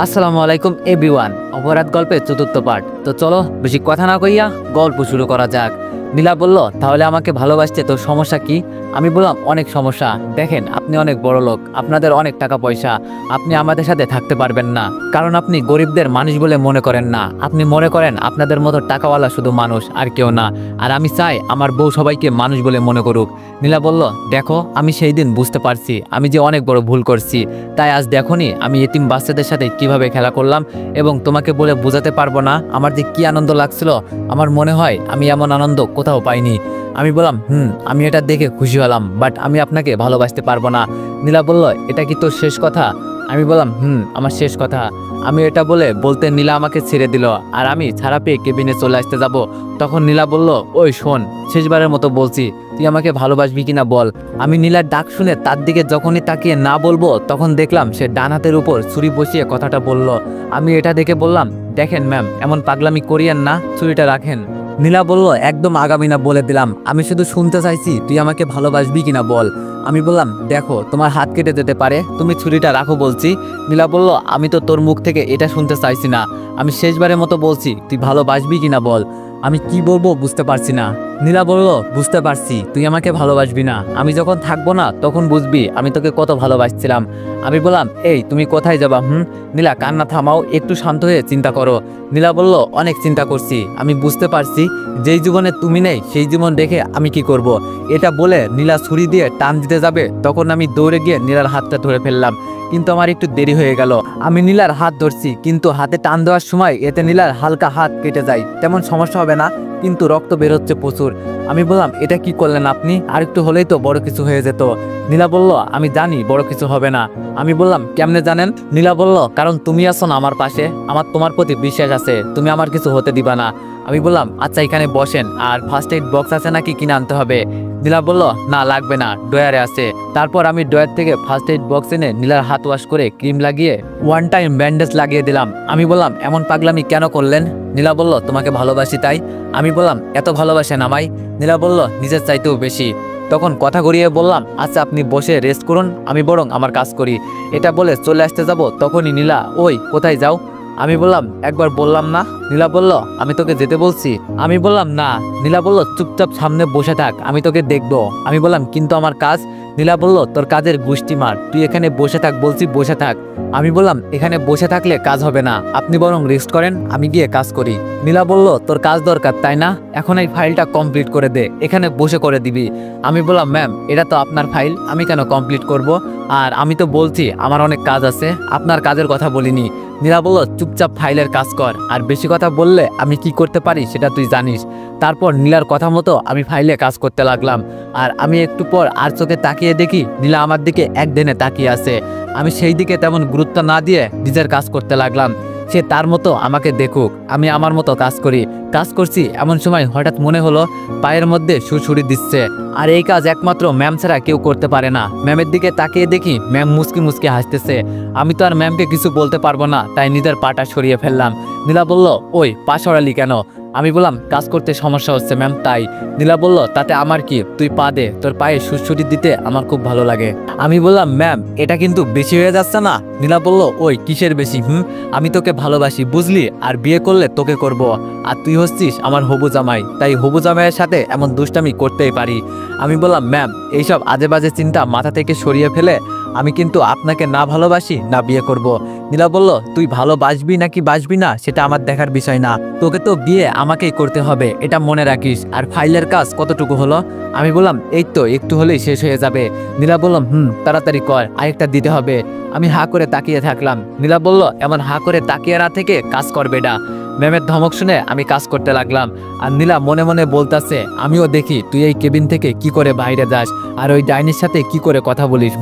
আসসালামু আলাইকুম এভরিওয়ান। অপরাধ গল্পের চতুর্থ পার্ট। তো চলো বেশি কথা না কইয়া গল্প শুরু করা যাক। নীলা বলল, তাহলে আমাকে ভালোবাসতে তোর সমস্যা কি? আমি বললাম, অনেক সমস্যা। দেখেন, আপনি অনেক বড় লোক, আপনাদের অনেক টাকা পয়সা, আপনি আমাদের সাথে থাকতে পারবেন না, কারণ আপনি গরিবদের মানুষ বলে মনে করেন না। আপনি মনে করেন আপনাদের মতো টাকাওয়ালা শুধু মানুষ, আর কেউ না। আর আমি চাই আমার বউ সবাইকে মানুষ বলে মনে করুক। নীলা বলল, দেখো, আমি সেই দিন বুঝতে পারছি আমি যে অনেক বড় ভুল করছি। তাই আজ দেখোনি আমি এতিম বাচ্চাদের সাথে কিভাবে খেলা করলাম, এবং তোমাকে বলে বোঝাতে পারবো না আমার যে কি আনন্দ লাগছিল। আমার মনে হয় আমি এমন আনন্দ কোথাও পাইনি। আমি বললাম, আমি এটা দেখে খুশি হলাম, বাট আমি আপনাকে ভালোবাসতে পারবো না। নীলা বলল, এটা কি তোর শেষ কথা? আমি বললাম, আমার শেষ কথা। আমি এটা বলতে নীলা আমাকে ছেড়ে দিল, আর আমি ছাড়া পেয়ে কেবিনে চলে আসতে যাব। তখন নীলা বলল, ওই শোন, শেষবারের মতো বলছি, তুই আমাকে ভালোবাসবি কিনা বল। আমি নীলার ডাক শুনে তার দিকে যখনই তাকিয়ে না বলবো, তখন দেখলাম সে ডান হাতের উপর ছুরি বসিয়ে কথাটা বলল। আমি এটা দেখে বললাম, দেখেন ম্যাম, এমন পাগলামি করিয়েন না, ছুরিটা রাখেন। নীলা বলল, একদম আগামী না, বলে দিলাম। আমি শুধু শুনতে চাইছি তুই আমাকে ভালোবাসবি কিনা বল। আমি বললাম, দেখো, তোমার হাত কেটে যেতে পারে, তুমি ছুরিটা রাখো বলছি। নীলা বলল, আমি তো তোর মুখ থেকে এটা শুনতে চাইছি না, আমি শেষবারের মতো বলছি, তুই ভালোবাসবি কিনা বল। আমি কি বলবো বুঝতে পারছি না। নীলা বলল, বুঝতে পারছি তুই আমাকে ভালোবাসবি না, আমি যখন থাকবো না তখন বুঝবি আমি তোকে কত ভালোবাসছিলাম। আমি বললাম, এই তুমি কোথায় যাবা? নীলা, কান্না থামাও, একটু শান্ত হয়ে চিন্তা করো। নীলা বলল, অনেক চিন্তা করছি, আমি বুঝতে পারছি যেই জীবনে তুমি নেই সেই জীবন দেখে আমি কি করব। এটা বলে নীলা ছুরি দিয়ে টান দিতে যাবে, তখন আমি দৌড়ে গিয়ে নীলার হাতটা ধরে ফেললাম, কিন্তু আমার একটু দেরি হয়ে গেল। আমি নীলার হাত ধরছি, কিন্তু হাতে টান দেওয়ার সময় এতে নীলার হালকা হাত কেটে যায়, তেমন সমস্যা হবে না, কিন্তু রক্ত বের হচ্ছে প্রচুর। আমি বললাম, এটা কি করলেন আপনি? আর একটু হলেই তো বড় কিছু হয়ে যেত। নীলা বলল, আমি জানি বড় কিছু হবে না। আমি বললাম, কেমনে জানেন? নীলা বলল, কারণ তুমি আছো না আমার পাশে, আমার তোমার প্রতি বিশ্বাস আছে, তুমি আমার কিছু হতে দিবা না। আমি বললাম, আচ্ছা, এখানে বসেন, আর ফার্স্ট এইড বক্স আছে নাকি কিনে আনতে হবে? নীলা বলল, না লাগবে না, ড্রয়ারে আছে। তারপর আমি ড্রয়ার থেকে ফার্স্ট এইড বক্স এনে নীলার হাত ওয়াশ করে ক্রিম লাগিয়ে ওয়ান টাইম ব্যান্ডেজ লাগিয়ে দিলাম। আমি বললাম, এমন পাগলামি কেন করলেন? নীলা বলল, তোমাকে ভালোবাসি তাই। আমি বললাম, এত ভালোবাসেন আমায়? নীলা বলল, নিজের চাইতেও বেশি। তখন কথা ঘুরিয়ে বললাম, আচ্ছা, আপনি বসে রেস্ট করুন, আমি বরং আমার কাজ করি। এটা বলে চলে আসতে যাব, তখনই নীলা, ওই কোথায় যাও? আমি বললাম, একবার বললাম না? নীলা বলল, আমি তোকে যেতে বলছি। আমি বললাম, না। নীলা বলল, চুপচাপ সামনে বসে থাক, আমি তোকে দেখবো। আমি বললাম, কিন্তু আমার কাজ? নীলা বলল, তোর কাজের গুষ্টি মার, তুই এখানে বসে থাক বলছি, বসে থাক। আমি বললাম, এখানে বসে থাকলে কাজ হবে না, আপনি বরং রেস্ট করেন, আমি গিয়ে কাজ করি। নীলা বলল, তোর কাজ দরকার তাই না? এখন এই ফাইলটা কমপ্লিট করে দে, এখানে বসে করে দিবি। আমি বললাম, ম্যাম, এটা তো আপনার ফাইল, আমি কেন কমপ্লিট করব? আর আমি তো বলছি আমার অনেক কাজ আছে, আপনার কাজের কথা বলিনি। নীলা বলল, চুপচাপ ফাইলের কাজ কর, আর বেশি কথা বললে আমি কি করতে পারি সেটা তুই জানিস। তারপর নীলার কথা মতো আমি ফাইলে কাজ করতে লাগলাম, আর আমি একটু পর আর চোখে তাকিয়ে দেখি নীলা আমার দিকে একদিনে তাকিয়ে আছে। আমি সেই দিকে তেমন গুরুত্ব না দিয়ে নিজের কাজ করতে লাগলাম। সে তার মতো আমাকে দেখুক, আমি আমার মতো কাজ করছি। এমন সময় হঠাৎ মনে হলো পায়ের মধ্যে সুড়সুড়ি দিচ্ছে, আর এই কাজ একমাত্র ম্যাম ছাড়া কেউ করতে পারে না। ম্যামের দিকে তাকিয়ে দেখি ম্যাম মুচকি মুচকি হাসতেছে। আমি তো আর ম্যামকে কিছু বলতে পারবো না, তাই নিজের পাটা সরিয়ে ফেললাম। নীলা বলল, ওই পা সরালি কেন? আমি বললাম, কাজ করতে সমস্যা হচ্ছে ম্যাম, তাই। নীলা বলল, তাতে আমার কি, তুই পা দে, তোর পায়ে সুড়সুড়ি দিতে আমার খুব ভালো লাগে। আমি বললাম, ম্যাম, এটা কিন্তু বেশি হয়ে যাচ্ছে না? নীলা বলল, ওই কিসের বেশি? আমি তোকে ভালোবাসি, বুঝলি, আর বিয়ে করলে তোকে করব, আর তুই হচ্ছিস আমার হবু জামাই, তাই হবু জামাইয়ের সাথে এমন দুষ্টামি করতেই পারি। আমি বললাম, ম্যাম, এইসব আজে বাজে চিন্তা মাথা থেকে সরিয়ে ফেলে আমি কিন্তু আপনাকে না ভালোবাসি না বিয়ে করব। নীলা বলল, তুই ভালোবাসবি নাকি বাসবি না সেটা আমার দেখার বিষয় না, তোকে তো বিয়ে আমাকেই করতে হবে, এটা মনে রাখিস। আর ফাইলের কাজ কতটুকু হলো? আমি বললাম, এই তো একটু হলেই শেষ হয়ে যাবে। নীলা বললাম, তাড়াতাড়ি কর, আরেকটা দিতে হবে। আমি হা করে তাকিয়ে থাকলাম। নীলা বলল, এমন হা করে তাকিয়ে না থেকে কাজ করবে না। ম্যামের ধমক শুনে আমি কাজ করতে লাগলাম, আর নীলা মনে মনে বলতাছে, আমিও দেখি তুই এই কেবিন থেকে কি করে বাইরে যাস, আর ওই ডাইনির সাথে কি করে কথা বলিস।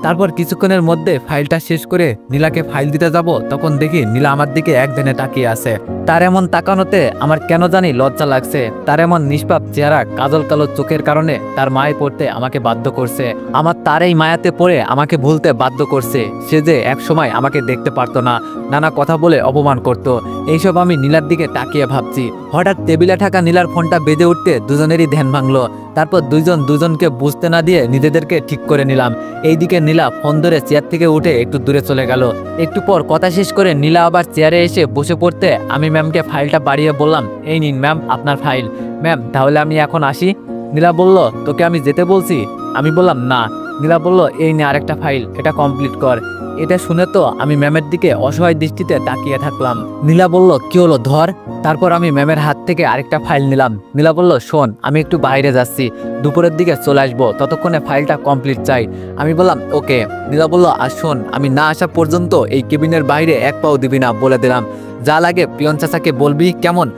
তারপর কিছুক্ষণের মধ্যে ফাইলটা শেষ করে নীলাকে ফাইল দিতে যাব, তখন দেখি নীলা আমার দিকে একদিনে তাকিয়ে আছে। তার এমন তাকানোতে আমার কেন জানি লজ্জা লাগছে। তার এমন নিষ্পাপ চেহারা, কাজল কালো চোখের কারণে তার মায়ে পড়তে আমাকে বাধ্য করছে। আমার তার এই মায়াতে পড়ে আমাকে ভুলতে বাধ্য করছে। সে যে এক সময় আমাকে দেখতে পারতো না, নানা কথা বলে অপমান করত। এইসব আমি নীলার দিকে তাকিয়ে ভাবছি। হঠাৎ টেবিলে থাকা নীলার ফোনটা বেজে উঠতে দুজনেরই ধ্যান ভাঙলো। তারপর দুজন দুজনকে বুঝতে না দিয়ে নিজেদেরকে ঠিক করে নিলাম। এইদিকে নীলা ফোন ধরে চেয়ার থেকে উঠে একটু দূরে চলে গেল। একটু পর কথা শেষ করে নীলা আবার চেয়ারে এসে বসে পড়তে আমি ম্যামকে ফাইলটা বাড়িয়ে বললাম, এই নিন ম্যাম আপনার ফাইল। ম্যাম তাহলে আমি এখন আসি? নীলা বলল, তোকে আমি যেতে বলছি? আমি বললাম না। নীলা বলল, এই নে আরেকটা ফাইল, এটা কমপ্লিট কর। এটা শুনে তো আমি ম্যামের দিকে অসহায় দৃষ্টিতে তাকিয়ে থাকলাম। নীলা বলল, কি হলো ধর। তারপর আমি ম্যামের হাত থেকে আরেকটা ফাইল নিলাম। নীলা বলল, শোন আমি একটু বাইরে যাচ্ছি, দুপুরের দিকে চলে আসবো, ততক্ষণে ফাইলটা কমপ্লিট চাই। আমি বললাম ওকে। নীলা বলল, আর শোন আমি না আসা পর্যন্ত এই কেবিনের বাইরে এক পাও দিবি না, বলে দিলাম। যা লাগে পিয়ন চাচাকে বলবি, কেমন?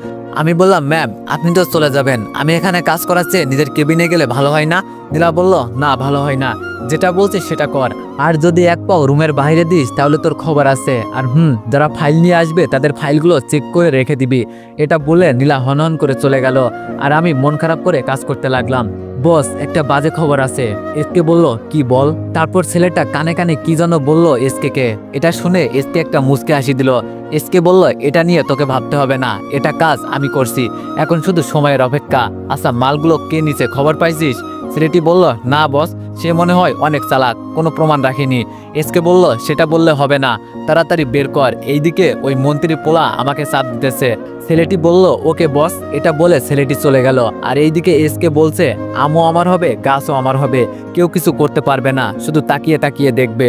আমি বললাম, ম্যাম আপনি তো চলে যাবেন, আমি এখানে কাজ করাচ্ছে নিজের কেবিনে গেলে ভালো হয় না? নীলা বলল, না ভালো হয় না, যেটা বলছিস সেটা কর। আর যদি এক পাও রুমের বাইরে দিস তাহলে তোর খবর আছে। আর যারা ফাইল নিয়ে আসবে তাদের ফাইলগুলো চেক করে রেখে দিবি। এটা বলে নীলা হনহন করে চলে গেল। আর আমি মন খারাপ করে কাজ করতে লাগলাম। বস একটা বাজে খবর আছে। এসকে বলল, কি বল? তারপর ছেলেটা কানে কানে কি যেন বলল এসকে। এটা শুনে এসকে একটা মুচকে হাসি দিল। এসকে বলল, এটা নিয়ে তোকে ভাবতে হবে না, এটা কাজ আমি করছি, এখন শুধু সময়ের অপেক্ষা। আচ্ছা মালগুলো কে নিচে খবর পাইছিস? ছেলেটি বলল, না বস, সে মনে হয় অনেক চালাক, কোনো প্রমাণ রাখেনি। এসকে বলল, সেটা বললে হবে না, তাড়াতাড়ি বের কর, এইদিকে ওই মন্ত্রী পোলা আমাকে চাপ দিতেছে। ছেলেটি বলল, ওকে বস। এটা বলে ছেলেটি চলে গেল। আর এইদিকে এসকে বলছে, আমও আমার হবে, গাছও আমার হবে, কেউ কিছু করতে পারবে না, শুধু তাকিয়ে তাকিয়ে দেখবে।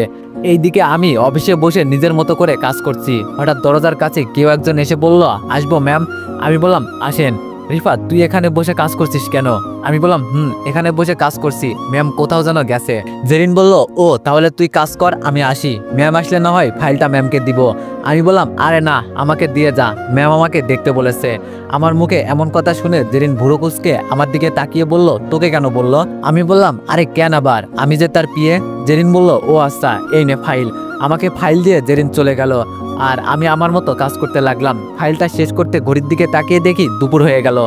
এইদিকে আমি অফিসে বসে নিজের মতো করে কাজ করছি। হঠাৎ দরজার কাছে কেউ একজন এসে বলল, আসবো ম্যাম? আমি বললাম, আসেন। রিফাত, তুই এখানে বসে কাজ করছিস কেন? আমি বললাম, এখানে বসে কাজ করছি, ম্যাম কোথাও যেন গেছে। জেরিন বলল, ও তাহলে তুই কাজ কর, আমি আসি, ম্যাম আসলে না হয় ফাইলটা ম্যামকে দিব। আমি বললাম, আরে না, আমাকে দিয়ে যা, ম্যাম আমাকে দেখতে বলেছে। আমার মুখে এমন কথা শুনে জেরিন ভুরু কুঁচকে আমার দিকে তাকিয়ে বলল, তোকে কেন বললো? আমি বললাম, আরে কেন আবার, আমি যে তার পিয়ে। জেরিন বলল, ও আচ্ছা, এই নে ফাইল। আমাকে ফাইল দিয়ে জেরিন চলে গেল। আর আমি আমার মতো কাজ করতে লাগলাম। ফাইলটা শেষ করতে ঘড়ির দিকে তাকিয়ে দেখি দুপুর হয়ে গেল।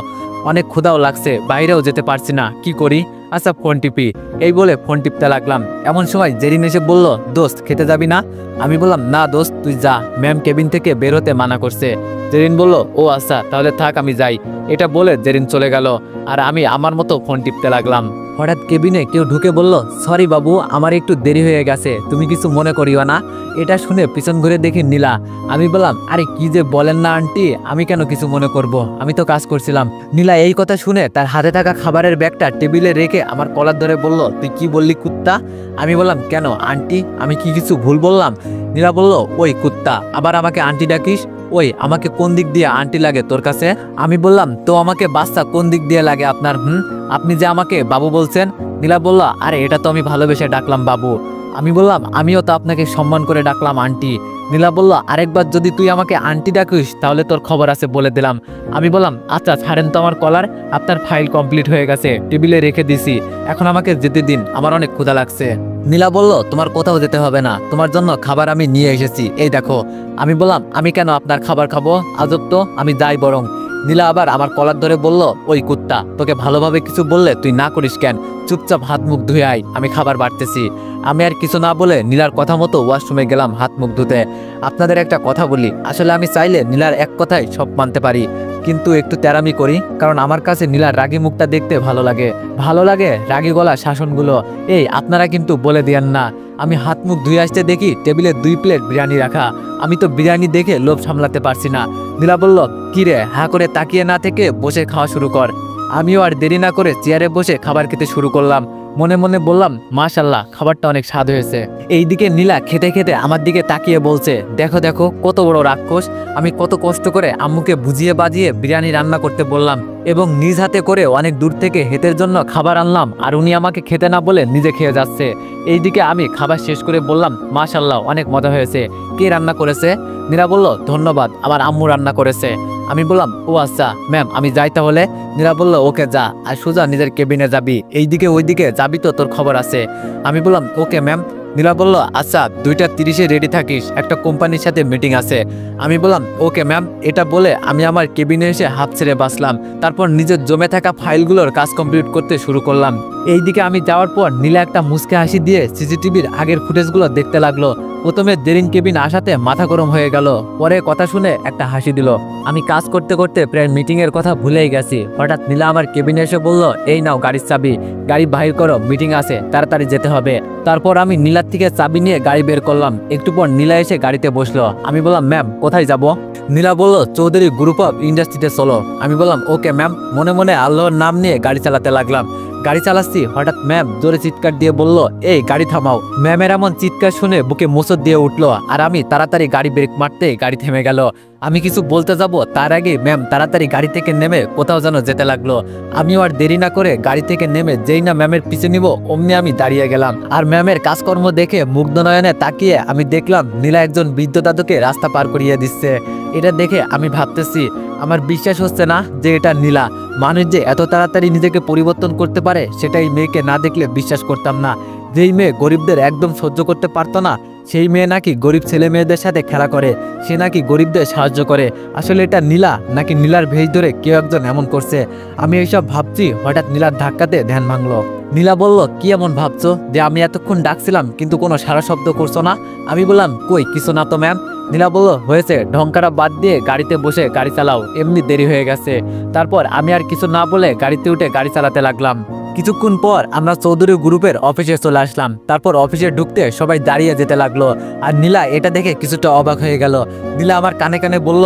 অনেক ক্ষুধাও লাগছে, বাইরেও যেতে পারছি না, কি করি? আচ্ছা ফোন টিপি, এই বলে ফোন টিপতে লাগলাম। এমন সময় জেরিন এসে বলল, দোস্ত খেতে যাবি না? আমি বললাম, না দোস্ত তুই যা, ম্যাম কেবিন থেকে বের হতে মানা করছে। জেরিন বলল, ও আচ্ছা তাহলে থাক, আমি যাই। এটা বলে জেরিন চলে গেল। আর আমি আমার মতো ফোন টিপতে লাগলাম। হঠাৎ কেবিনে কেউ ঢুকে বলল, সরি বাবু, আমার একটু দেরি হয়ে গেছে, তুমি কিছু মনে করিও না। এটা শুনে পিছন ঘুরে দেখি নীলা। আমি বললাম, আরে কি যে বলেন না আন্টি, আমি কেন কিছু মনে করব, আমি তো কাজ করছিলাম। নীলা এই কথা শুনে তার হাতে থাকা খাবারের ব্যাগটা টেবিলে রেখে আমার কলার ধরে বলল, তুই কি বললি কুত্তা? আমি বললাম, কেন আন্টি, আমি কি কিছু ভুল বললাম? নীলা বলল, ওই কুত্তা, আবার আমাকে আন্টি ডাকিস? ওই আমাকে কোন দিক দিয়ে আন্টি লাগে তোর কাছে? আমি বললাম, তো আমাকে বাচ্চা কোন দিক দিয়ে লাগে আপনার? আপনি যে আমাকে বাবু বলছেন। নীলা বলল, আরে এটা তো আমি ভালোবেসে ডাকলাম বাবু। আমি বললাম, আমিও তো আপনাকে সম্মান করে ডাকলাম আন্টি। নীলা বলল, আরেকবার যদি তুই আমাকে আন্টি ডাকিস তাহলে তোর খবর আছে বলে দিলাম। আমি বললাম, আচ্ছা ছাড়েন তো আমার কলার, আপনার ফাইল কমপ্লিট হয়ে গেছে, টেবিলে রেখে দিছি, এখন আমাকে যেতে দিন, আমার অনেক ক্ষুধা লাগছে। নীলা বলল, তোমার কোথাও যেতে হবে না, তোমার জন্য খাবার আমি নিয়ে এসেছি, এই দেখো। আমি বললাম, আমি কেন আপনার খাবার খাবো, আজব তো, আমি যাই বরং। নীলা আবার আমার কলার ধরে বলল, ওই কুত্তা, তোকে ভালোভাবে কিছু বললে তুই না করিস কেন? চুপচাপ হাত মুখ ধুয়ে আয়, আমি খাবার বাড়তেছি। আমি আর কিছু না বলে নীলার কথা মতো ওয়াশরুমে গেলাম হাত মুখ ধুতে। আপনাদের একটা কথা বলি, আসলে আমি চাইলে নীলার এক কথায় সব মানতে পারি, কিন্তু একটু তেরামি করি, কারণ আমার কাছে নীলার রাগী মুখটা দেখতে ভালো লাগে রাগী গলা শাসনগুলো। এই আপনারা কিন্তু বলে দিয়েন না। আমি হাত মুখ ধুয়ে আসতে দেখি টেবিলে 2 প্লেট বিরিয়ানি রাখা। আমি তো বিরিয়ানি দেখে লোভ সামলাতে পারছি না। নীলা বলল, কিরে, হা করে তাকিয়ে না থেকে বসে খাওয়া শুরু কর। আমিও আর দেরি না করে চেয়ারে বসে খাবার খেতে শুরু করলাম। মনে মনে বললাম, মাশাল্লাহ, খাবারটা অনেক স্বাদ হয়েছে। এইদিকে নীলা খেতে খেতে আমার দিকে তাকিয়ে বলছে, দেখো দেখো কত বড় রাক্ষস, আমি কত কষ্ট করে আম্মুকে বুঝিয়ে বাজিয়ে বিরিয়ানি রান্না করতে বললাম এবং নিজ হাতে করে অনেক দূর থেকে হেতের জন্য খাবার আনলাম, আর উনি আমাকে খেতে না বলে নিজে খেয়ে যাচ্ছে। এইদিকে আমি খাবার শেষ করে বললাম, মাশাল্লাহ, অনেক মজা হয়েছে। কে রান্না করেছে? নীলা বলল, ধন্যবাদ, আমার আম্মু রান্না করেছে। আমি বললাম, ও আচ্ছা ম্যাম, আমি যাই তাহলে। নীলা বলল, ওকে যা, আর সোজা নিজের কেবিনে যাবি, এইদিকে ওইদিকে যাবি তো, তোর খবর আছে। আমি বললাম, ওকে ম্যাম। নীলা বলল, আচ্ছা 2:30-এ রেডি থাকিস, একটা কোম্পানির সাথে মিটিং আছে। আমি বললাম, ওকে ম্যাম। এটা বলে আমি আমার কেবিনে এসে হাত ছেড়ে বাসলাম। তারপর নিজের জমে থাকা ফাইলগুলোর কাজ কমপ্লিট করতে শুরু করলাম। এইদিকে আমি যাওয়ার পর নীলা একটা মুচকে হাসি দিয়ে সিসিটিভির আগের ফুটেজগুলো দেখতে লাগলো। প্রথমে জেরিন কেবিন আসাতে মাথা গরম হয়ে গেল, পরে কথা শুনে একটা হাসি দিল। আমি কাজ করতে করতে প্রায় মিটিং এর কথা ভুলেই গেছি। হঠাৎ নীলা আমার কেবিনে এসে বলল, এই নাও গাড়ির চাবি, গাড়ি বাহির করো, মিটিং আছে, তাড়াতাড়ি যেতে হবে। তারপর আমি নীলার থেকে চাবি নিয়ে গাড়ি বের করলাম। একটু পর নীলা এসে গাড়িতে বসলো। আমি বললাম, ম্যাম কোথায় যাব? নীলা বলল, চৌধুরী গ্রুপ অফ ইন্ডাস্ট্রিতে চলো। আমি বললাম, ওকে ম্যাম। মনে মনে আল্লাহর নাম নিয়ে গাড়ি চালাতে লাগলাম। গাড়ি চালাচ্ছি, হঠাৎ ম্যাম জোরে চিৎকার দিয়ে বলল, এই গাড়ি থামাও। ম্যামের এমন চিৎকার শুনে বুকে মোচড় দিয়ে উঠলো, আর আমি তাড়াতাড়ি গাড়ি ব্রেক মারতে গাড়ি থেমে গেল। আমি কিছু বলতে যাব তার আগে ম্যাম তাড়াতাড়ি গাড়ি থেকে নেমে কোথাও যেন যেতে লাগলো। আমিও আর দেরি না করে গাড়ি থেকে নেমে যেই না ম্যামের পিছু নিব অমনি আমি দাঁড়িয়ে গেলাম। আর ম্যামের কাজকর্ম দেখে মুগ্ধ নয়নে তাকিয়ে আমি দেখলাম নীলা একজন বৃদ্ধ দাদুকে রাস্তা পার করিয়ে দিচ্ছে। এটা দেখে আমি ভাবতেছি, আমার বিশ্বাস হচ্ছে না যে এটা নীলা। মানুষ যে এত তাড়াতাড়ি নিজেকে পরিবর্তন করতে পারে সেটাই মেয়েকে না দেখলে বিশ্বাস করতাম না। যেই মেয়ে গরিবদের একদম সহ্য করতে পারতো না, সেই মেয়ে নাকি গরিব ছেলে মেয়েদের সাথে খেলা করে, সে নাকি গরিবদের সাহায্য করে। আসলে এটা নীলা নাকি নীলার ভেষ ধরে কেউ একজন এমন করছে। আমি এইসব ভাবছি, হঠাৎ নীলার ধাক্কাতে ধ্যান ভাঙলো। নীলা বলল, কি এমন ভাবছো যে আমি এতক্ষণ ডাকছিলাম কিন্তু কোনো সারা শব্দ করছো না? আমি বললাম, কই কিছু না তো ম্যাম। নীলা বলল, হয়েছে, ঢংকারা বাদ দিয়ে গাড়িতে বসে গাড়ি চালাও, এমনি দেরি হয়ে গেছে। তারপর আমি আর কিছু না বলে গাড়িতে উঠে গাড়ি চালাতে লাগলাম। কিছুক্ষণ পর আমরা চৌধুরী গ্রুপের অফিসে চলে আসলাম। তারপর অফিসে ঢুকতে সবাই দাঁড়িয়ে যেতে লাগলো, আর নীলা এটা দেখে কিছুটা অবাক হয়ে গেল। নীলা আমার কানে কানে বলল,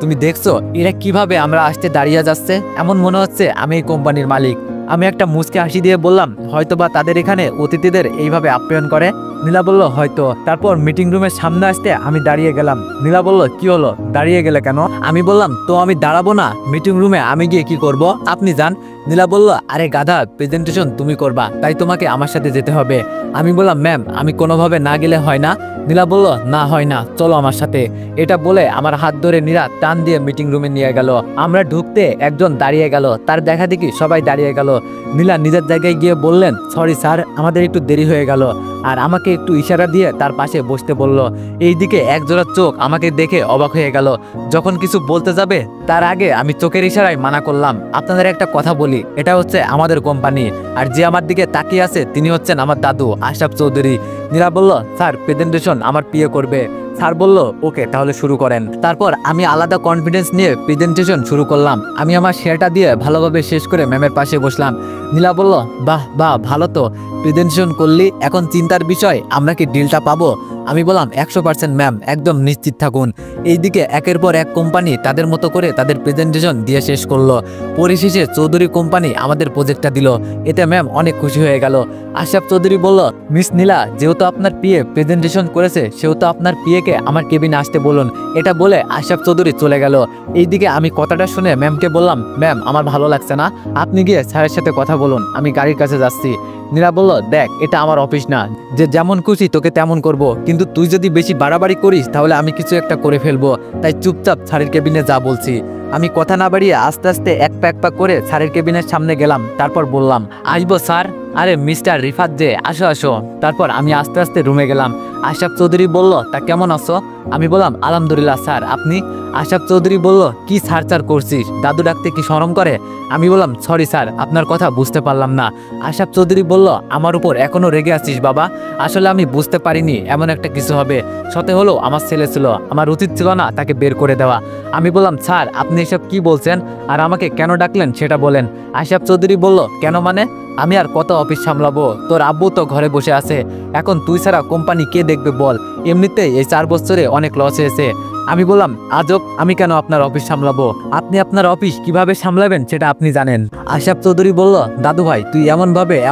তুমি দেখছো এরা কিভাবে আমরা আসতে দাঁড়িয়ে যাচ্ছে? এমন মনে হচ্ছে আমি এই কোম্পানির মালিক। আমি একটা মুচকে হাসি দিয়ে বললাম, হয়তোবা তাদের এখানে অতিথিদের এইভাবে আপ্যায়ন করে। নীলা বলল, হয়তো। তারপর মিটিং রুমের সামনে আসতে আমি দাঁড়িয়ে গেলাম। নীলা বলল, কি হলো, দাঁড়িয়ে গেলে কেন? আমি বললাম, তো আমি দাঁড়াবো না? মিটিং রুমে আমি গিয়ে কি করব, আপনি যান। নীলা বলল, আরে গাধা, প্রেজেন্টেশন তুমি করবা, তাই তোমাকে আমার সাথে যেতে হবে। আমি বললাম, ম্যাম আমি কোনোভাবে না গেলে হয় না? নীলা বলল, না হয় না, চলো আমার সাথে। এটা বলে আমার হাত ধরে নীলা টান দিয়ে মিটিং রুমে নিয়ে গেল। আমরা ঢুকতে একজন দাঁড়িয়ে গেল, তার দেখা দেখি সবাই দাঁড়িয়ে গেল। নীলা নিজের জায়গায় গিয়ে বললেন, সরি স্যার, আমাদের একটু দেরি হয়ে গেল, আর আমাকে একটু ইশারা দিয়ে তার পাশে বসতে বলল। এইদিকে একজোড়া চোখ আমাকে দেখে অবাক হয়ে গেল। যখন কিছু বলতে যাবে তার আগে আমি চোখের ইশারায় মানা করলাম। আপনাদের একটা কথা বলি, এটা হচ্ছে আমাদের কোম্পানি, আর যে আমার দিকে তাকিয়ে আছে তিনি হচ্ছেন আমার দাদু আশরাফ চৌধুরী। নীলা বলল, স্যার প্রেজেন্টেশন আমার পিএ করবে। স্যার বলল, ওকে তাহলে শুরু করেন। তারপর আমি আলাদা কনফিডেন্স নিয়ে প্রেজেন্টেশন শুরু করলাম। আমি আমার শেয়ারটা দিয়ে ভালোভাবে শেষ করে ম্যামের পাশে বসলাম। নীলা বলল, বাহ বাহ, ভালো তো, প্রেজেন্টেশন করলি, এখন চিন্তার বিষয় আমরা কি ডিলটা পাবো? আমি বললাম, 100% ম্যাম, একদম নিশ্চিত থাকুন। এইদিকে একের পর এক কোম্পানি তাদের মতো করে তাদের প্রেজেন্টেশন দিয়ে শেষ করলো। পরিশেষে চৌধুরী কোম্পানি আমাদের প্রজেক্টটা দিল। এতে ম্যাম অনেক খুশি হয়ে গেল। আশরাফ চৌধুরী বলল, মিস নীলা, যেহেতু আপনার পিএ প্রেজেন্টেশন করেছে সেহেতু আপনার পিএকে আমার কেবিনে আসতে বলুন। এটা বলে আশরাফ চৌধুরী চলে গেল। এইদিকে আমি কথাটা শুনে ম্যামকে বললাম, ম্যাম আমার ভালো লাগছে না, আপনি গিয়ে স্যারের সাথে কথা বলুন, আমি গাড়ির কাছে যাচ্ছি। নীলা বলল, দেখ এটা আমার অফিস না যে যেমন খুশি তোকে তেমন করব, কিন্তু তুই যদি বেশি বাড়াবাড়ি করিস তাহলে আমি কিছু একটা করে ফেলবো, তাই চুপচাপ স্যারের কেবিনে যা বলছি। আমি কথা না বাড়িয়ে আস্তে আস্তে এক পা করে স্যারের কেবিনের সামনে গেলাম। তারপর বললাম, আসবো স্যার? আরে মিস্টার রিফাত যে, আসো আসো। তারপর আমি আস্তে আস্তে রুমে গেলাম। আশরাফ চৌধুরী বলল, তা কেমন আছো? আমি বললাম, আলহামদুলিল্লাহ স্যার, আপনি? আশরাফ চৌধুরী বলল, কি স্যার স্যার করছিস, দাদু ডাকতে কি শরম করে? আমি বললাম, সরি স্যার, আপনার কথা বুঝতে পারলাম না। আশরাফ চৌধুরী বলল, আমার উপর এখনো রেগে আছিস বাবা? আসলে আমি বুঝতে পারিনি এমন একটা কিছু হবে। সতে হলো আমার ছেলে ছিল, আমার উচিত ছিল না তাকে বের করে দেওয়া। আমি বললাম, স্যার আপনি এসব কি বলছেন, আর আমাকে কেন ডাকলেন সেটা বলেন। আশরাফ চৌধুরী বলল, কেন মানে? আমি আর কত অফিস সামলাবো, তোর আব্বু তো ঘরে বসে আছে, এখন তুই ছাড়া কোম্পানি কে দেখবে বল? এমনিতেই এই 4 বছরে অনেক লস হয়েছে। আমি বললাম, আজব, আমি কেন আপনার অফিস সামলাবো? আপনি আপনার অফিস কিভাবে সামলাবেন সেটা আপনি জানেন। আশরাফ চৌধুরী বলল, দাদু ভাই তুই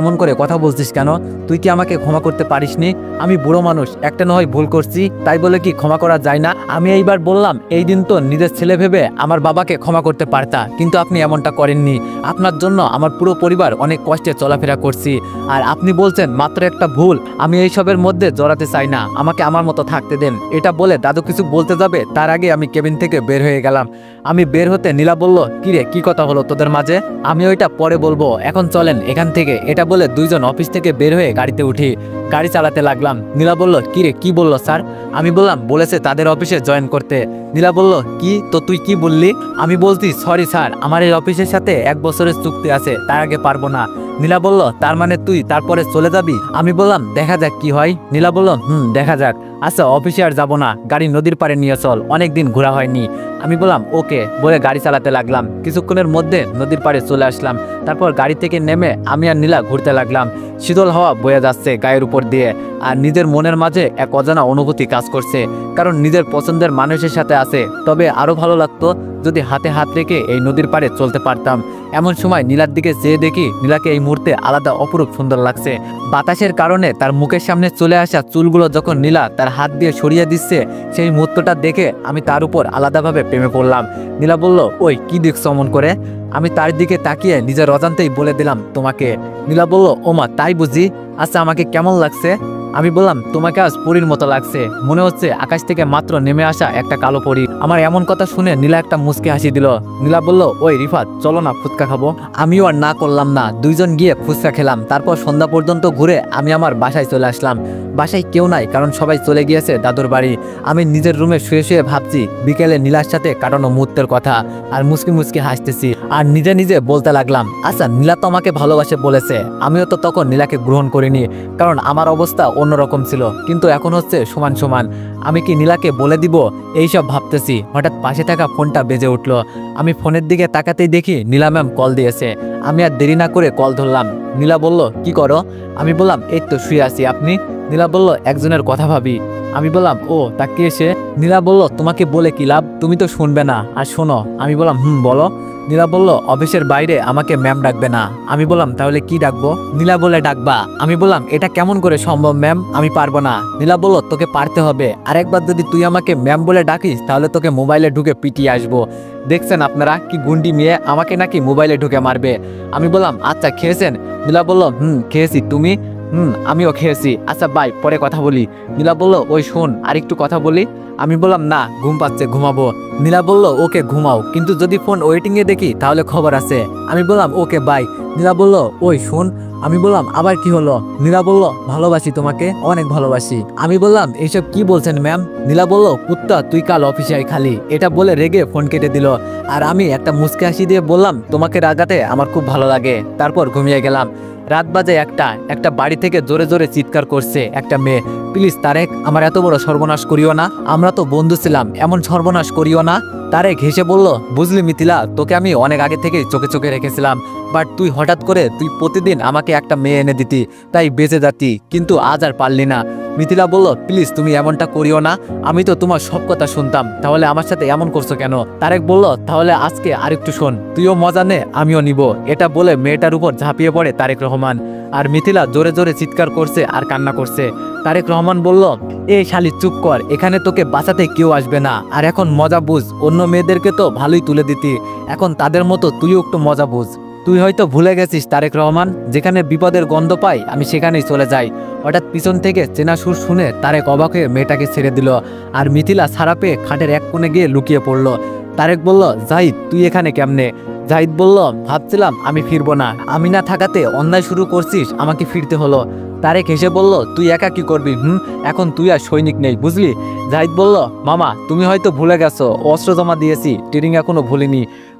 এমন করে কথা বলছিস কেন? তুই কি আমাকে ক্ষমা করতে পারিসনি? আমি বুড়ো মানুষ, একটা না হয় ভুল করছি, তাই বলে কি ক্ষমা করা যায় না? আমি এইবার বললাম, এই দিন তো নিজের ছেলে ভেবে আমার বাবাকে ক্ষমা করতে পারতা, কিন্তু আপনি এমনটা করেননি। আপনার জন্য আমার পুরো পরিবার অনেক কষ্টে চলাফেরা করছি, আর আপনি বলছেন মাত্র একটা ভুল। আমি এইসবের মধ্যে জড়াতে চাই না, আমাকে আমার মতো থাকতে দেন। এটা বলে দাদু কিছু বলতে যাবে তার আগে আমি কেবিন থেকে বের হয়ে গেলাম। আমি বের হতে নীলা বলল, কিরে কি কথা হলো তোদের মাঝে? আমি ওইটা পরে বলবো, এখন চলেন এখান থেকে। এটা বলে দুইজন অফিস থেকে বের হয়ে গাড়িতে উঠি। গাড়ি চালাতে লাগলাম। নীলা বলল, কি রে, কি বললো স্যার? আমি বললাম, বলেছে তাদের অফিসে জয়েন করতে। নীলা বলল, কি তো তুই কি বললি? আমি বলছি, সরি স্যার, আমার এই অফিসের সাথে 1 বছরের চুক্তি আছে, তার আগে পারবো না। নীলা বলল, তার মানে তুই তারপরে চলে যাবি? আমি বললাম, দেখা যাক কি হয়। নীলা বলল, দেখা যাক। আচ্ছা, অফিসে আর যাবো না, গাড়ি নদীর পাড়ে নিয়ে চল, অনেকদিন ঘোরা হয়নি। আমি বললাম, ওকে বলে গাড়ি চালাতে লাগলাম। কিছুক্ষণের মধ্যে নদীর পাড়ে চলে আসলাম। তারপর গাড়ি থেকে নেমে আমি আর নীলা ঘুরতে লাগলাম। শীতল হাওয়া বয়ে যাচ্ছে গায়ের উপর দিয়ে, আর নিজের মনের মাঝে এক অজানা অনুভূতি কাজ করছে, কারণ নিজের পছন্দের মানুষের সাথে আছে। তবে আরো ভালো লাগতো যদি হাতে হাত রেখে এই নদীর পাড়ে চলতে পারতাম। এমন সময় নীলার দিকে চেয়ে দেখি নীলাকে এই মুহূর্তে আলাদা অপরূপ সুন্দর লাগছে। বাতাসের কারণে তার মুখের সামনে চলে আসা চুলগুলো যখন নীলা তার হাত দিয়ে সরিয়ে দিচ্ছে, সেই মুহূর্তটা দেখে আমি তার উপর আলাদাভাবে প্রেমে পড়লাম। নীলা বলল, ওই কি দেখছো অমন করে? আমি তার দিকে তাকিয়ে নিজের অজান্তেই বলে দিলাম, তোমাকে। নীলা বলল, ওমা তাই বুঝি? আচ্ছা, আমাকে কেমন লাগছে? আমি বললাম, তোমাকে আজ পরীর মতো লাগছে, মনে হচ্ছে আকাশ থেকে মাত্র নেমে আসা একটা কালো পরী। আমার এমন কথা শুনে নীলা একটা মুচকি হাসি দিল। নীলা বলল, ওই রিফাত, চলো না ফুচকা খাবো। আমিও আর না করলাম না, দুইজন গিয়ে ফুচকা খেলাম। তারপর সন্ধ্যা পর্যন্ত ঘুরে আমি আমার বাসায় চলে আসলাম। বাসায় কেউ নাই, কারণ সবাই চলে গিয়েছে দাদুর বাড়ি। আমি নিজের রুমে শুয়ে শুয়ে ভাবছি বিকেলে নীলার সাথে কাটানো মুহূর্তের কথা, আর মুচকি মুচকি হাসতেছি আর নিজে নিজে বলতে লাগলাম, আচ্ছা নীলা তো আমাকে ভালোবাসে বলেছে, আমিও তো তখন নীলাকে গ্রহণ করিনি, কারণ আমার অবস্থা অন্যরকম ছিল। কিন্তু এখন হচ্ছে সমান সমান, আমি কি নীলাকে বলে দিব? এইসব ভাবতেছি, হঠাৎ পাশে থাকা ফোনটা বেজে উঠলো। আমি ফোনের দিকে তাকাতেই দেখি নীলা ম্যাম কল দিয়েছে। আমি আর দেরি না করে কল ধরলাম। নীলা বলল, কি করো? আমি বললাম, এই তো শুয়ে আছি। আপনি? নীলা বলল, একজনের কথা ভাবি। আমি বললাম, ও তা কে সে? নীলা বলল, তোমাকে বলে কি লাভ, তুমি তো শুনবে না। আর শোনো। আমি বললাম, বলো। নীলা বলল, অফিসের বাইরে আমাকে ম্যাম ডাকবে না। আমি বললাম, তাহলে কি ডাকবো? নীলা বলে, ডাকবা। আমি বললাম, এটা কেমন করে সম্ভব ম্যাম, আমি পারবো না। নীলা বলল, তোকে পারতে হবে। আরেকবার যদি তুই আমাকে ম্যাম বলে ডাকিস, তাহলে তোকে মোবাইলে ঢুকে পিটিয়ে আসবো। দেখছেন আপনারা কি গুন্ডি মেয়ে, আমাকে নাকি মোবাইলে ঢুকে মারবে। আমি বললাম, আচ্ছা খেয়েছেন? নীলা বলল, খেয়েছি। তুমি? আমিও খেয়েছি। আচ্ছা বাই, পরে কথা বলি। নীলা বলল, ওই শোন, আর একটু কথা বলি। আমি বললাম, না, ঘুম পাচ্ছে, ঘুমাবো। নীলা বলল, ওকে ঘুমাও, কিন্তু যদি ফোন ওয়েটিংয়ে দেখি তাহলে খবর আছে। আমি বললাম, ওকে বাই। নীলা বলল, ওই শোন। আমি বললাম, আবার কি হলো? নীলা বলল, ভালোবাসি তোমাকে, অনেক ভালোবাসি। আমি বললাম, এইসব কি বলছেন ম্যাম? নীলা বলল, কুত্তা তুই কাল অফিসে আয় খালি। এটা বলে রেগে ফোন কেটে দিল। আর আমি একটা মুচকি হাসি দিয়ে বললাম, তোমাকে রাগাতে আমার খুব ভালো লাগে। তারপর ঘুমিয়ে গেলাম। রাত বাজে একটা বাড়ি থেকে জোরে জোরে চিৎকার করছে একটা মেয়ে, প্লিজ তারেক, আমার এত বড় সর্বনাশ করিও না, আমরা তো বন্ধু ছিলাম, এমন সর্বনাশ করিও না। তারেক হেসে বলল, বুঝলি মিথিলা, তোকে আমি অনেক আগে থেকেই চোখে চোখে রেখেছিলাম, বাট তুই হঠাৎ করে তুই প্রতিদিন আমাকে একটা মেয়ে এনে দিতি, তাই বেঁচে যাতি, কিন্তু আজ আর পারলি না। মিথিলা বলল, প্লিজ তুমি এমনটা করিও না, আমি তো তোমার সব কথা শুনতাম, তাহলে আমার সাথে এমন করছো কেন? তারেক বলল, তাহলে আজকে আরেকটু শোন, তুইও মজা নে, আমিও নিব। এটা বলে মেয়েটার উপর ঝাঁপিয়ে পড়ে তারেক রহমান। আর মিথিলা জোরে জোরে চিৎকার করছে আর কান্না করছে। তারেক রহমান বলল, এই শালি চুপ কর, এখানে তোকে বাঁচাতে কেউ আসবে না। আর এখন মজা বুঝ, অন্য মেয়েদেরকে তো ভালোই তুলে দিতি, এখন তাদের মতো তুইও একটু মজা বুঝ। তুই হয়তো ভুলে গেছিস তারেক রহমান, যেখানে বিপদের গন্ধ পাই আমি সেখানেই চলে যাই। হঠাৎ পিছন থেকে চেনা সুর শুনে তারেক অবাক হয়ে মেয়েটাকে ছেড়ে দিল। আর মিথিলা ছাড়া পেয়ে খাটের এক কোণে গিয়ে লুকিয়ে পড়ল। তারেক বলল, জাহিদ তুই এখানে কেমনে? জাহিদ বলল, ভাবছিলাম আমি ফিরবো না, আমি না থাকাতে অন্যায় শুরু করছিস, আমাকে ফিরতে হলো। তারেক হেসে বলল, তুই একা কি করবি? এখন তুই আর সৈনিক নেই, বুঝলি? জাহিদ বলল, মামা তুমি হয়তো ভুলে গেছো, অস্ত্র জমা দিয়েছি, ট্রেনিং এখনো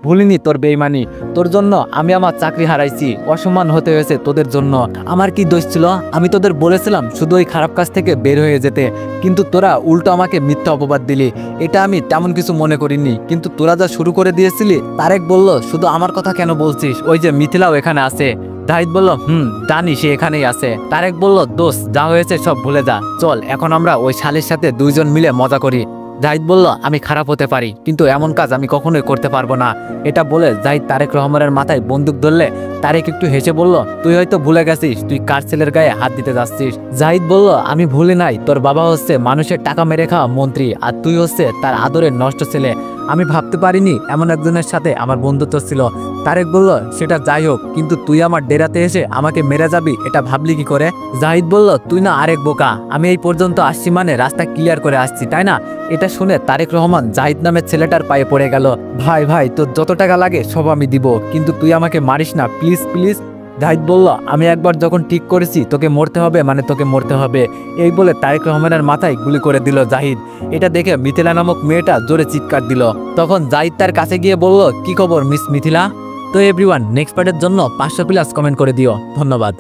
ভুলিনি তোর বেইমানি। তোর জন্য আমি আমার চাকরি হারাইছি, অসম্মান হতে হয়েছে তোদের জন্য। আমার কি দোষ ছিল? আমি তোদের বলেছিলাম শুধু ওই খারাপ কাজ থেকে বের হয়ে যেতে, কিন্তু তোরা উল্টো আমাকে মিথ্যা অপবাদ দিলি। এটা আমি তেমন কিছু মনে করিনি, কিন্তু তোরা যা শুরু করে দিয়েছিলি। তারেক বলল, শুধু আমার কথা কেন বলছিস? ওই যে মিথিলাও এখানে আছে। জাহিদ বলল, জানি সে এখানেই আছে। তারেক বলল, দোস্ত যা হয়েছে সব ভুলে যা, চল এখন আমরা ওই শালের সাথে দুইজন মিলে মজা করি। জাহিদ বলল, আমি খারাপ হতে পারি, কিন্তু এমন কাজ আমি কখনোই করতে পারবো না। এটা বলে জাহিদ তারেক রহমানের মাথায় বন্দুক ধরলে তারেক একটু হেসে বলল, তুই হয়তো ভুলে গেছিস তুই কার ছেলের গায়ে হাত দিতে যাচ্ছিস। জাহিদ বলল, আমি ভুলি নাই, তোর বাবা হচ্ছে মানুষের টাকা মেরে খাওয়া মন্ত্রী, আর তুই হচ্ছে তার আদরের নষ্ট ছেলে। আমি ভাবতে পারিনি এমন একজনের সাথে আমার বন্ধুত্ব ছিল। তারেক বলল, সেটা যাই হোক, কিন্তু তুই আমার ডেরাতে এসে আমাকে মেরে যাবি এটা ভাবলি কি করে? জাহিদ বলল, তুই না আরেক বোকা, আমি এই পর্যন্ত আসছি মানে রাস্তা ক্লিয়ার করে আসছি, তাই না? এটা শুনে তারেক রহমান জাহিদ নামের ছেলেটার পায়ে পড়ে গেল। ভাই তোর যত টাকা লাগে সব আমি দিব, কিন্তু তুই আমাকে মারিস না, প্লিজ প্লিজ। জাহিদ বলল, আমি একবার যখন ঠিক করেছি তোকে মরতে হবে মানে তোকে মরতে হবে। এই বলে তারেক রহমানের মাথায় গুলি করে দিল জাহিদ। এটা দেখে মিথিলা নামক মেয়েটা জোরে চিৎকার দিল। তখন জাহিদ তার কাছে গিয়ে বলল, কি খবর মিস মিথিলা? তো এভরিওয়ান, নেক্সট পার্টের জন্য 500 প্লাস কমেন্ট করে দিও। ধন্যবাদ।